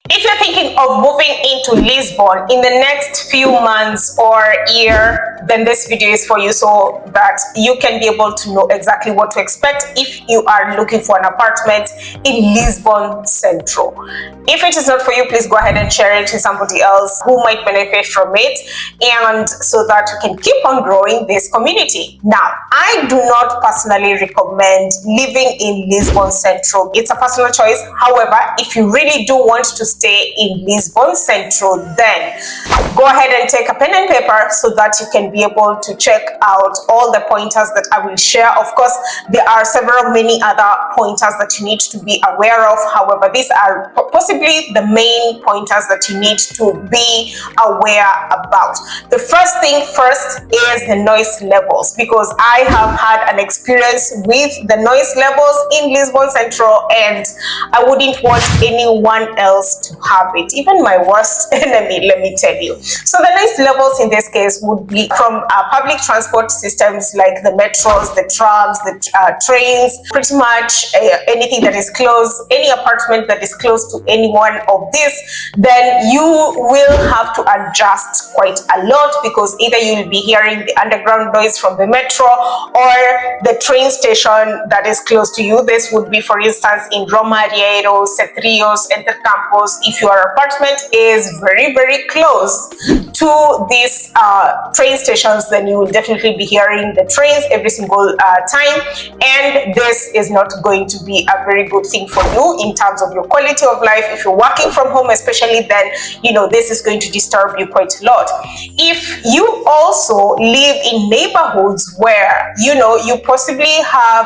If you're thinking of moving into Lisbon in the next few months or year, then this video is for you so that you can be able to know exactly what to expect if you are looking for an apartment in Lisbon Central. If it is not for you, please go ahead and share it to somebody else who might benefit from it, and so that we can keep on growing this community. Now, I do not personally recommend living in Lisbon Central. It's a personal choice. However, if you really do want to stay in Lisbon Central, then go ahead and take a pen and paper so that you can be able to check out all the pointers that I will share. Of course, there are many other pointers that you need to be aware of. However, these are possibly the main pointers that you need to be aware about. The first thing first is the noise levels, because I have had an experience with the noise levels in Lisbon Central and I wouldn't want anyone else to have it, even my worst enemy, let me tell you. So the noise levels in this case would be from public transport systems like the metros, the trams, the trains, pretty much anything that is close, any apartment that is close to any one of this, then you will have to adjust quite a lot, because either you will be hearing the underground noise from the metro or the train station that is close to you. This would be, for instance, in Romareiro, Cetrios, Intercampos. If your apartment is very, very close to these train stations, then you will definitely be hearing the trains every single time, and this is not going to be a very good thing for you in terms of your quality of life. If you're working from home especially, then this is going to disturb you quite a lot. If you also live in neighborhoods where you possibly have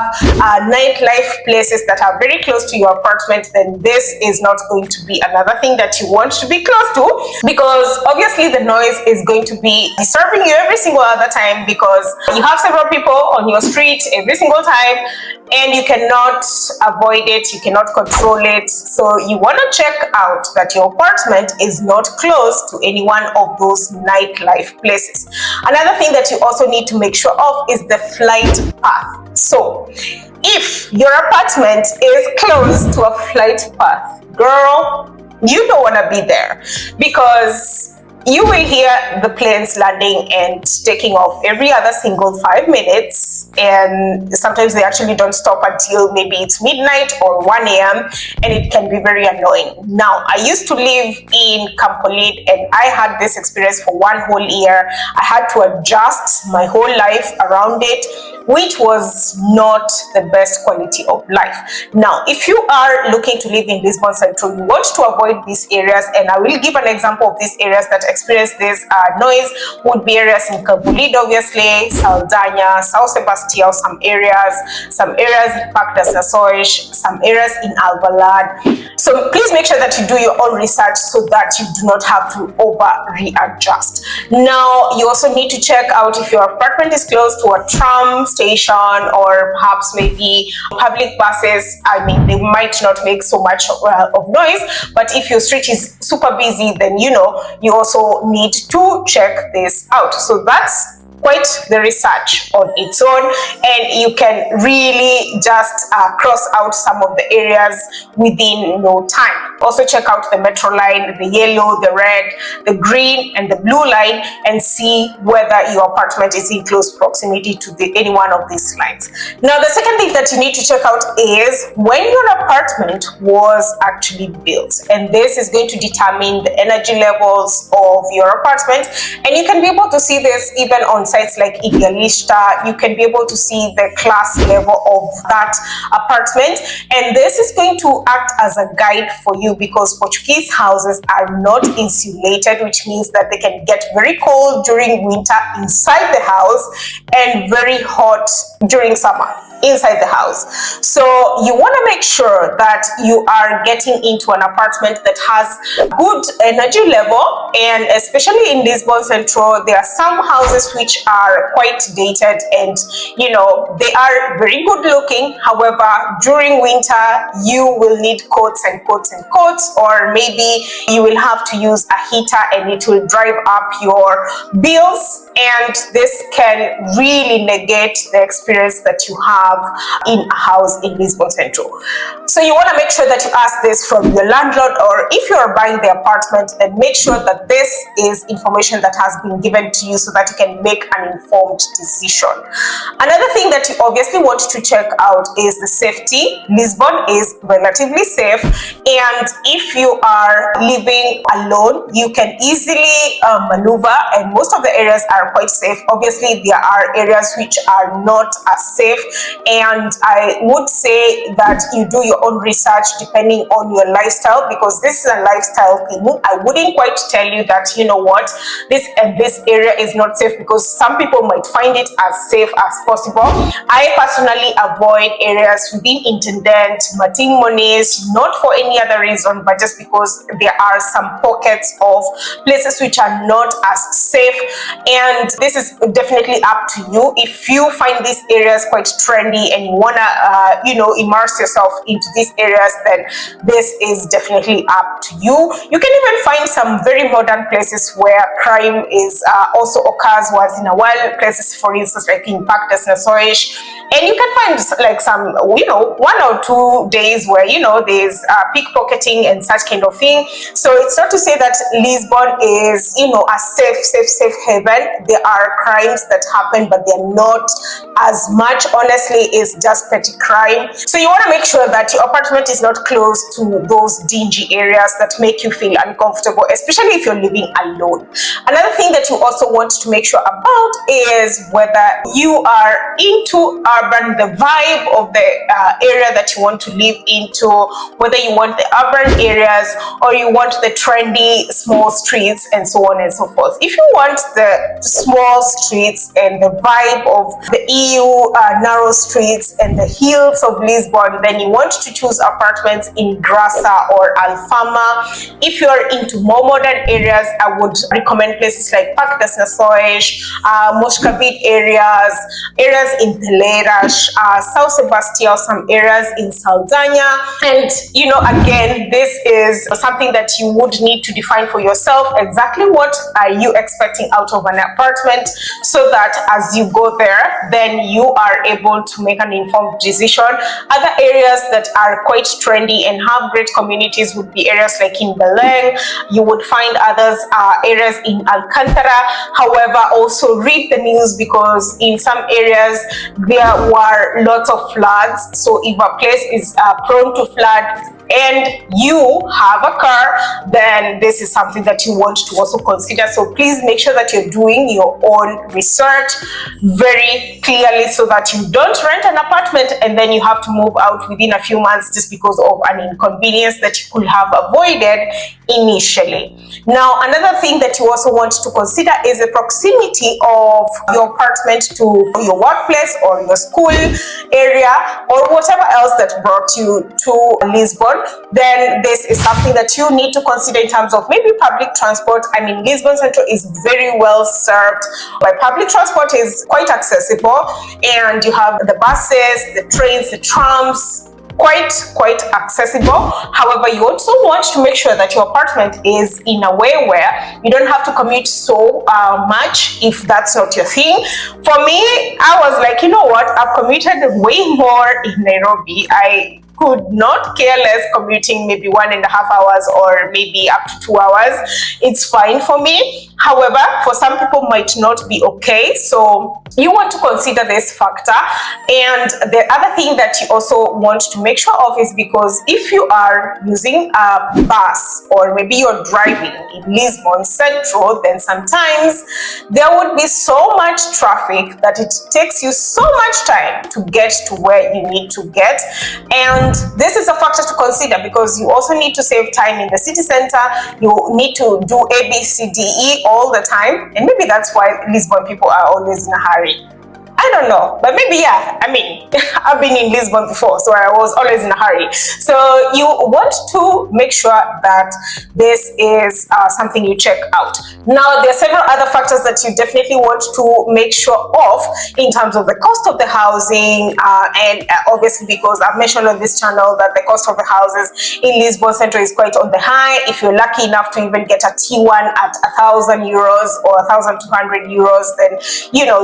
nightlife places that are very close to your apartment, then this is not going to be another thing that you want to be close to, because obviously the noise is going to be disturbing you every single other time, because you have several people on your street every single time and you cannot avoid it, you cannot control it. So you want to check out that your apartment is not close to any one of those nightlife places. Another thing that you also need to make sure of is the flight path. So if your apartment is close to a flight path, girl, you don't want to be there, because you will hear the planes landing and taking off every other single 5 minutes, and sometimes they actually don't stop until maybe it's midnight or 1 a.m. and it can be very annoying. Now, I used to live in Campolid and I had this experience for 1 whole year. I had to adjust my whole life around it, which was not the best quality of life. Now, if you are looking to live in Lisbon Central, you want to avoid these areas, and I will give an example of these areas that experience this noise. Would be areas in Campolid, obviously, Saldanha, São Sebastião, some areas in Parque das Nações, some areas in Alvalade. So please make sure that you do your own research so that you do not have to readjust. Now, you also need to check out if your apartment is close to a tram station or perhaps maybe public buses. I mean, they might not make so much of noise, but if your street is super busy, then you also need to check this out. So that's quite the research on its own, and you can really just cross out some of the areas within no time. Also check out the metro line, the yellow, the red, the green, and the blue line, and see whether your apartment is in close proximity to any one of these lines. Now, the second thing that you need to check out is when your apartment was actually built, and this is going to determine the energy levels of your apartment, and you can be able to see this even on sites like Idealista. You can be able to see the class level of that apartment, and this is going to act as a guide for you, because Portuguese houses are not insulated, which means that they can get very cold during winter inside the house and very hot during summer inside the house. So you want to make sure that you are getting into an apartment that has good energy level, and especially in Lisbon Central, there are some houses which are quite dated and they are very good looking. However, during winter you will need coats and coats and coats, or maybe you will have to use a heater and it will drive up your bills, and this can really negate the experience that you have have in a house in Lisbon Central. So you want to make sure that you ask this from your landlord, or if you're buying the apartment, then make sure that this is information that has been given to you so that you can make an informed decision. Another thing that you obviously want to check out is the safety. Lisbon is relatively safe, and if you are living alone, you can easily maneuver, and most of the areas are quite safe. Obviously, there are areas which are not as safe, and I would say that you do your own research depending on your lifestyle, because this is a lifestyle thing. I wouldn't quite tell you that, you know what, this area is not safe, because some people might find it as safe as possible. I personally avoid areas within Intendant, Martin Moniz, not for any other reason, but just because there are some pockets of places which are not as safe, and this is definitely up to you. If you find these areas quite trendy and you want to immerse yourself into these areas, then this is definitely up to you. You can even find some very modern places where crime is also occurs once in a while, places for instance like in Park des Nações, and you can find like some 1 or 2 days where there's pickpocketing and such kind of thing. So it's not to say that Lisbon is a safe haven. There are crimes that happen, but they're not as much. Honestly, it's just petty crime. So you want to make sure that your apartment is not close to those dingy areas that make you feel uncomfortable, especially if you're living alone. Another thing that you also want to make sure about is whether you are into urban, the vibe of the area that you want to live into, whether you want the urban areas or you want the trendy small streets and so on and so forth. If you want the small streets and the vibe of the EU narrow streets and the hills of Lisbon, then you want to choose apartments in Graça or Alfama. If you're into more modern areas, I would recommend places like Park des Nações, Moscavide areas in Peleiras, São Sebastião, some areas in Saldanha. And again, this is something that you would need to define for yourself. Exactly what are you expecting out of an apartment, so that as you go there, then you are able to make an informed decision. Other areas that are quite trendy and have great communities would be areas like in Belém. You would find others areas in Alcantara. However, also read the news, because in some areas there were lots of floods. So if a place is prone to flood and you have a car, then this is something that you want to also consider. So please make sure that you're doing your own research very clearly, so that you don't rent an apartment and then you have to move out within a few months just because of an inconvenience that you could have avoided initially. Now, another thing that you also want to consider is the proximity of your apartment to your workplace or your school area or whatever else that brought you to Lisbon. Then this is something that you need to consider in terms of maybe public transport. I mean, Lisbon Central is very well served by public transport, is quite accessible, and you have the buses, the trains, the trams, quite accessible. However, you also want to make sure that your apartment is in a way where you don't have to commute so much if that's not your thing. For me, I was like, you know what, I've commuted way more in Nairobi. I could not care less commuting maybe 1.5 hours or maybe up to 2 hours. It's fine for me. However, for some people might not be okay. So you want to consider this factor. And the other thing that you also want to make sure of is, because if you are using a bus or maybe you're driving in Lisbon Central, then sometimes there would be so much traffic that it takes you so much time to get to where you need to get. And this is a factor to consider, because you also need to save time in the city center. You need to do A, B, C, D, E all the time. And maybe that's why Lisbon people are always in a hurry. I don't know, but maybe, yeah, I mean, I've been in Lisbon before, so I was always in a hurry. So you want to make sure that this is something you check out. Now, there are several other factors that you definitely want to make sure of in terms of the cost of the housing, and obviously, because I've mentioned on this channel that the cost of the houses in Lisbon Central is quite on the high. If you're lucky enough to even get a T1 at €1,000 or €1,200, then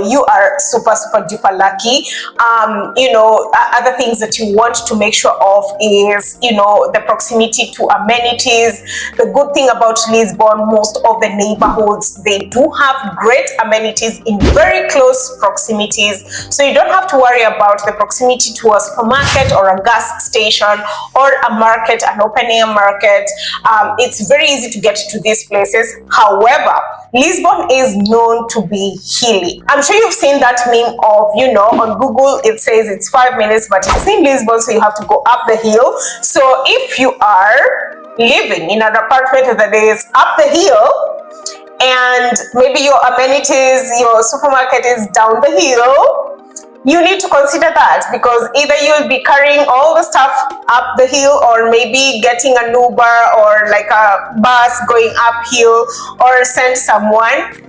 you are super super duper lucky. Other things that you want to make sure of is, the proximity to amenities. The good thing about Lisbon, most of the neighborhoods, they do have great amenities in very close proximities. So you don't have to worry about the proximity to a supermarket or a gas station or a market, an open air market. It's very easy to get to these places. However, Lisbon is known to be hilly. I'm sure you've seen that meme of, on Google it says it's 5 minutes, but it's in Lisbon, so you have to go up the hill. So if you are living in an apartment that is up the hill, and maybe your amenities, your supermarket is down the hill, you need to consider that, because either you'll be carrying all the stuff up the hill, or maybe getting an Uber or like a bus going uphill, or send someone.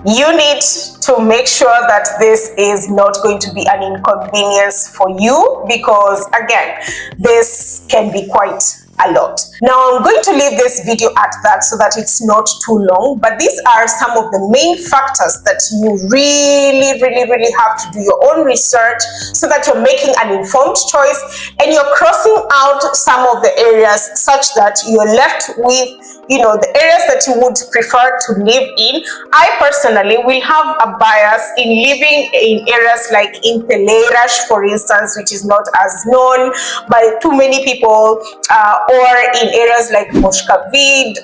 You need to make sure that this is not going to be an inconvenience for you, because again, this can be quite a lot. Now I'm going to leave this video at that so that it's not too long, but these are some of the main factors that you really have to do your own research so that you're making an informed choice and you're crossing out some of the areas such that you're left with, the areas that you would prefer to live in. I personally will have a bias in living in areas like in Peleiras, for instance, which is not as known by too many people, or in areas like Moscavide,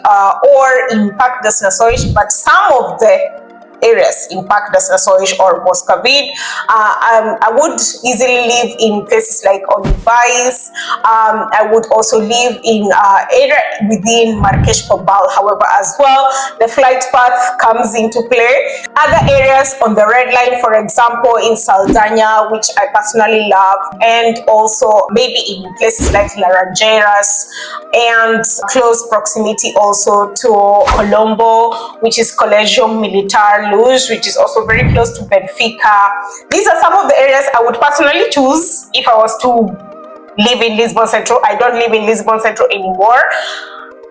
or in Parque das Nações, but some of the areas in Parque das Nações or Moscavide, I would easily live in places like Olivais. I would also live in area within Marques Pombal. However, as well, the flight path comes into play. Other areas on the red line, for example, in Saldanha, which I personally love, and also maybe in places like Laranjeiras, and close proximity also to Colombo, which is Colégio Militar Luz, which is also very close to Benfica. These are some of the areas I would personally choose if I was to live in Lisbon Central. I don't live in Lisbon Central anymore,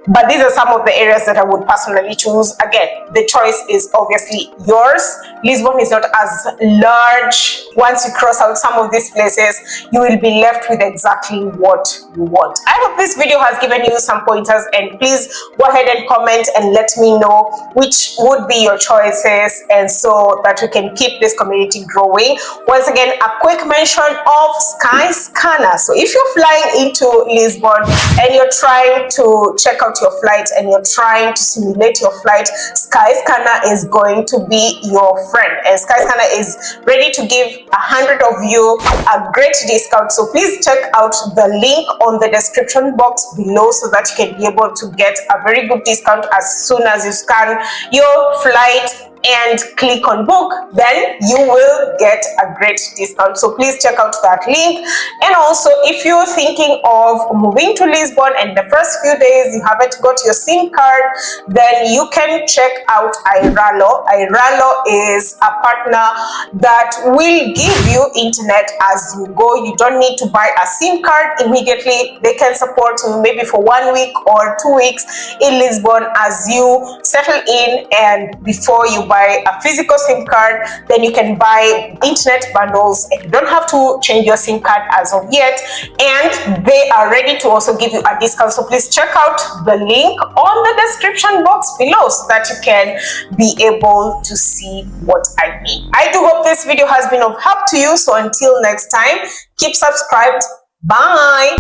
but these are some of the areas that I would personally choose. Again, the choice is obviously yours. Lisbon is not as large. Once you cross out some of these places, you will be left with exactly what you want. I hope this video has given you some pointers, and please go ahead and comment and let me know which would be your choices, and so that we can keep this community growing. Once again, a quick mention of Skyscanner. So if you're flying into Lisbon and you're trying to check out your flight and you're trying to simulate your flight, Skyscanner is going to be your friend, and Skyscanner is ready to give 100 of you a great discount. So please check out the link on the description box below so that you can be able to get a very good discount as soon as you scan your flight and click on book. Then you will get a great discount. So please check out that link. And also, if you're thinking of moving to Lisbon and the first few days you haven't got your SIM card, then you can check out Airalo. Airalo is a partner that will give you internet as you go. You don't need to buy a SIM card immediately. They can support you maybe for 1 week or 2 weeks in Lisbon as you settle in, and before you buy a physical SIM card, then you can buy internet bundles, and you don't have to change your SIM card as of yet, and they are ready to also give you a discount. So please check out the link on the description box below so that you can be able to see what I mean. I do hope this video has been of help to you. So until next time, keep subscribed. Bye.